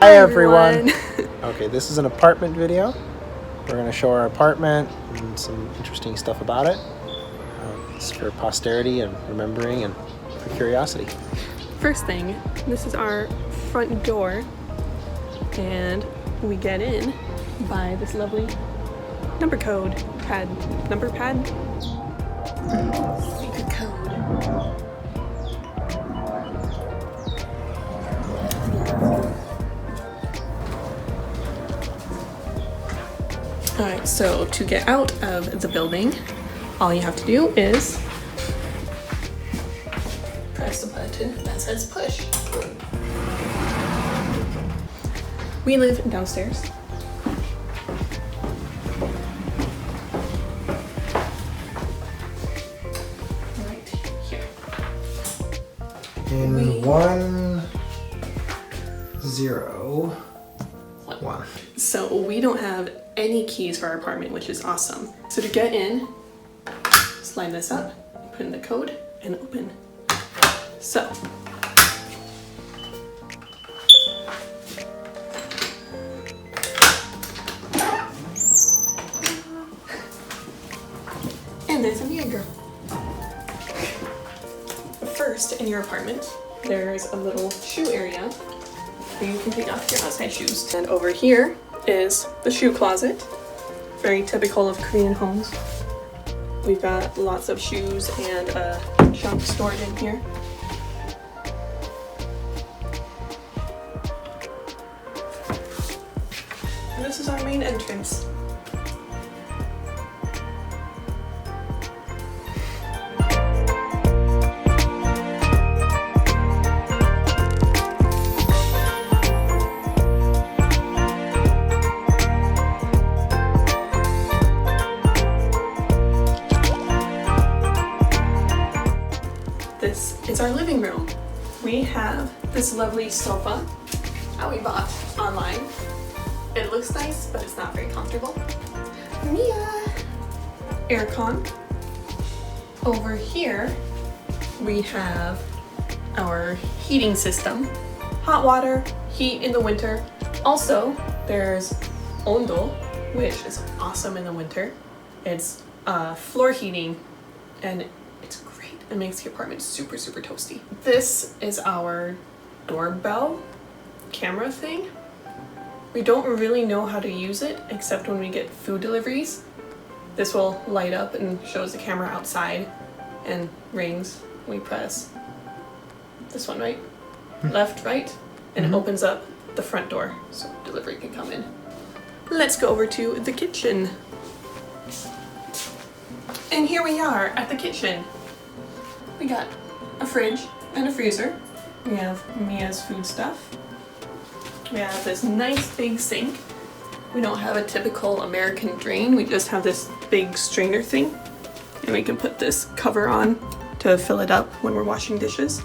Hi everyone! Okay, this is an apartment video. We're going to show our apartment and some interesting stuff about it. It's for posterity and remembering and for curiosity. First thing, this is our front door, and we get in by this lovely number pad. Secret code. Alright, so to get out of the building, all you have to do is press the button that says push. We live downstairs. Right here. In 1, 0, 1. So we don't have any keys for our apartment, which is awesome. So to get in, slide this up, put in the code, and open. So. And there's a mirror. First, in your apartment, there's a little shoe area where you can take off your outside shoes. And over here is the shoe closet, very typical of Korean homes. We've got lots of shoes and junk stored in here. And this is our main entrance. This is our living room. We have this lovely sofa that we bought online. It looks nice, but it's not very comfortable. Mia! Aircon. Over here, we have our heating system. Hot water, heat in the winter. Also, there's Gyeongg-do, which is awesome in the winter. It's floor heating, and it's great. It makes the apartment super, super toasty. This is our doorbell camera thing. We don't really know how to use it except when we get food deliveries. This will light up and shows the camera outside and rings. We press this one, right? Left, right, and it opens up the front door so delivery can come in. Let's go over to the kitchen. And here we are at the kitchen. We got a fridge and a freezer. We have Mia's food stuff. We have this nice big sink. We don't have a typical American drain. We just have this big strainer thing. And we can put this cover on to fill it up when we're washing dishes.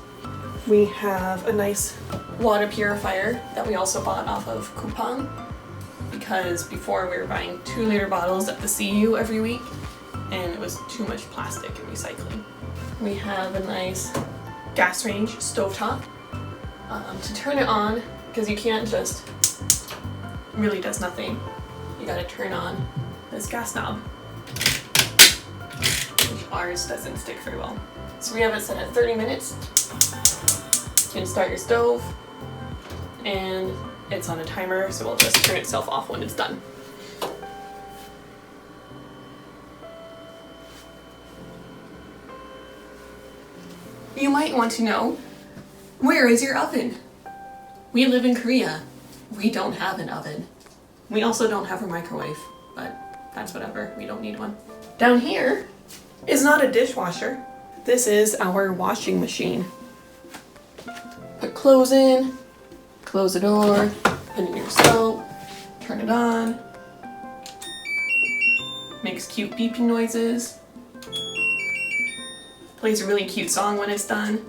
We have a nice water purifier that we also bought off of Coupon, because before we were buying 2-liter bottles at the CU every week and it was too much plastic and recycling. We have a nice gas range stovetop. To turn it on, because you can't just, really does nothing. You gotta turn on this gas knob, which ours doesn't stick very well. So we have it set at 30 minutes. You can start your stove, and it's on a timer, so it'll just turn itself off when it's done. You might want to know, where is your oven? We live in Korea. We don't have an oven. We also don't have a microwave, but that's whatever. We don't need one. Down here is not a dishwasher. This is our washing machine. Put clothes in, close the door, put in your soap, turn it on. Makes cute beeping noises. Plays a really cute song when it's done.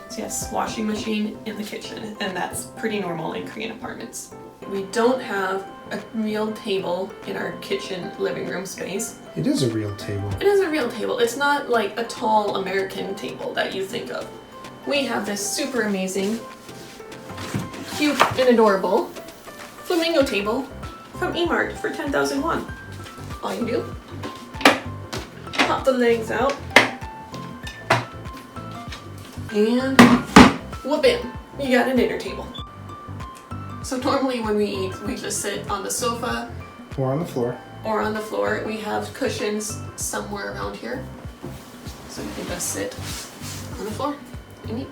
So yes, washing machine in the kitchen, and that's pretty normal in Korean apartments. We don't have a real table in our kitchen living room space. It is a real table. It is a real table. It's not like a tall American table that you think of. We have this super amazing cute and adorable flamingo table from E-Mart for 10,000 won. All you do, pop the legs out, and whoop in, you got a dinner table. So normally when we eat, we just sit on the sofa Or on the floor. or on the floor. We have cushions somewhere around here, so you can just sit on the floor and eat.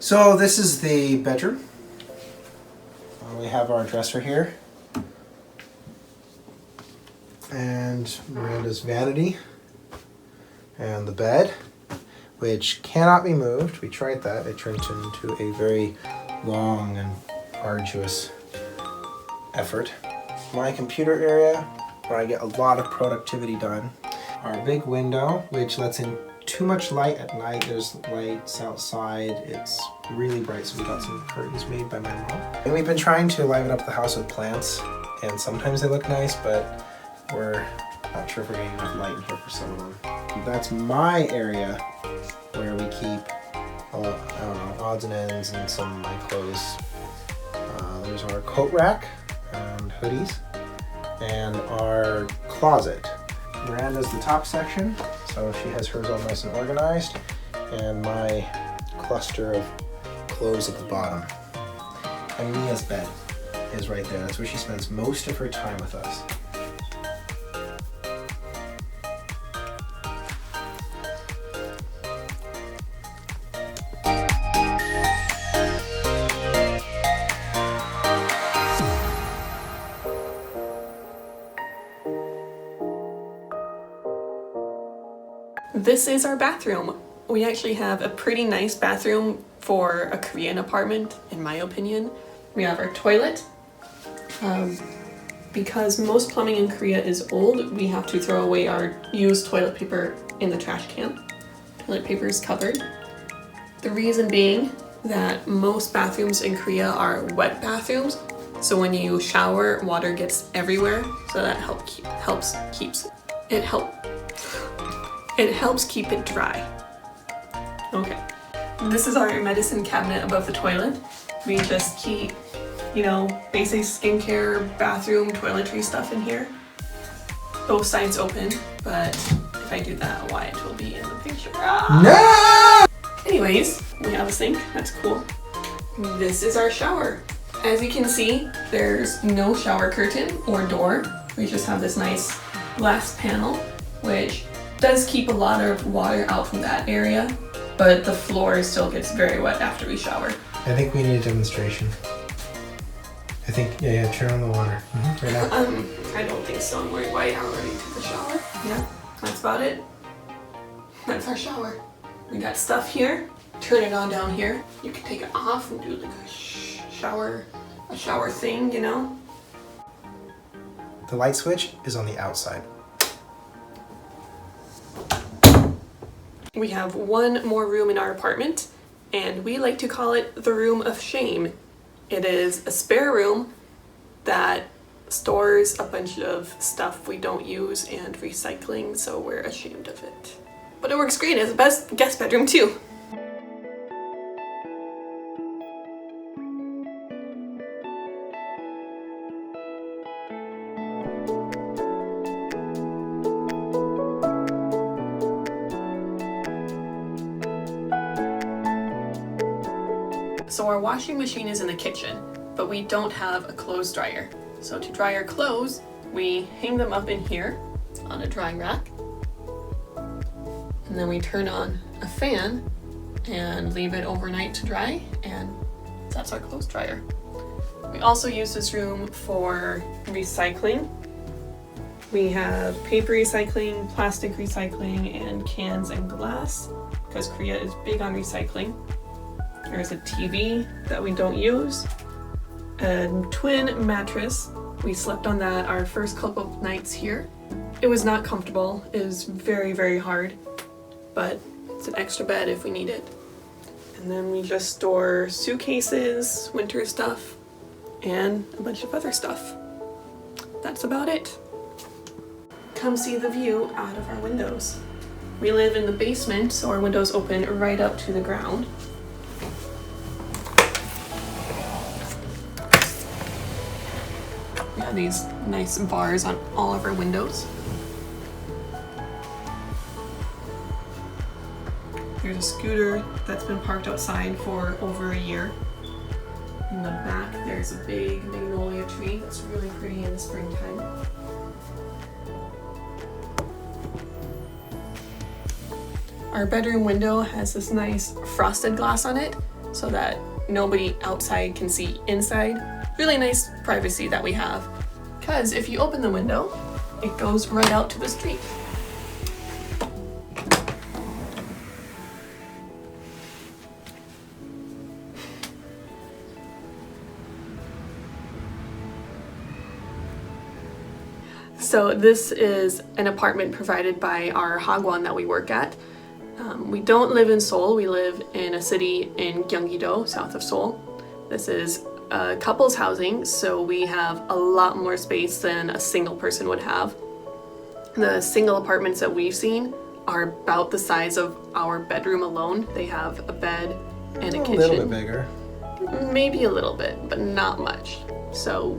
So this is the bedroom. We have our dresser here. And Miranda's vanity. And the bed, which cannot be moved. We tried that. It turned into a very long and arduous effort. My computer area, where I get a lot of productivity done. Our big window, which lets in too much light at night. There's lights outside. It's really bright, so we got some curtains made by my mom. And we've been trying to liven up the house with plants, and sometimes they look nice, but we're not sure if we're getting enough light in here for some of them. That's my area where we keep, I don't know, odds and ends and some of my clothes. There's our coat rack and hoodies, and our closet. Miranda's the top section, so she has hers all nice and organized, and my cluster of clothes at the bottom. And Mia's bed is right there. That's where she spends most of her time with us. This is our bathroom. We actually have a pretty nice bathroom for a Korean apartment, in my opinion. We have our toilet. Because most plumbing in Korea is old, we have to throw away our used toilet paper in the trash can. Toilet paper is covered. The reason being that most bathrooms in Korea are wet bathrooms, so when you shower, water gets everywhere, so that helps keep it dry. Okay. This is our medicine cabinet above the toilet. We just keep, basic skincare, bathroom, toiletry stuff in here. Both sides open, but if I do that, why it will be in the picture. Ah! No! Anyways, we have a sink. That's cool. This is our shower. As you can see, there's no shower curtain or door. We just have this nice glass panel, which does keep a lot of water out from that area, but the floor still gets very wet after we shower. I think we need a demonstration. I think, yeah, turn on the water. Right now. I don't think so. I'm wearing white. I already took a shower. Yeah, that's about it. That's our shower. We got stuff here. Turn it on down here. You can take it off and do like a shower thing, The light switch is on the outside. We have one more room in our apartment, and we like to call it the room of shame. It is a spare room that stores a bunch of stuff we don't use and recycling, so we're ashamed of it. But it works great as a best guest bedroom too. So our washing machine is in the kitchen, but we don't have a clothes dryer. So to dry our clothes, we hang them up in here on a drying rack. And then we turn on a fan and leave it overnight to dry, and that's our clothes dryer. We also use this room for recycling. We have paper recycling, plastic recycling, and cans and glass, because Korea is big on recycling. There's a TV that we don't use, a twin mattress. We slept on that our first couple of nights here. It was not comfortable. It was very, very hard, but it's an extra bed if we need it. And then we just store suitcases, winter stuff, and a bunch of other stuff. That's about it. Come see the view out of our windows. We live in the basement, so our windows open right up to the ground. We have these nice bars on all of our windows. There's a scooter that's been parked outside for over a year. In the back, there's a big magnolia tree that's really pretty in the springtime. Our bedroom window has this nice frosted glass on it so that nobody outside can see inside. Really nice privacy that we have, because if you open the window, it goes right out to the street. So this is an apartment provided by our hagwon that we work at. We don't live in Seoul, we live in a city in Gyeonggi-do, south of Seoul. This is a couple's housing, so we have a lot more space than a single person would have. The single apartments that we've seen are about the size of our bedroom alone. They have a bed and a kitchen. A little bit bigger. Maybe a little bit, but not much. So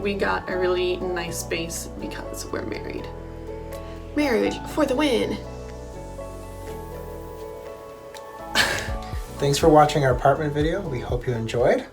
we got a really nice space because we're married. Marriage for the win! Thanks for watching our apartment video. We hope you enjoyed.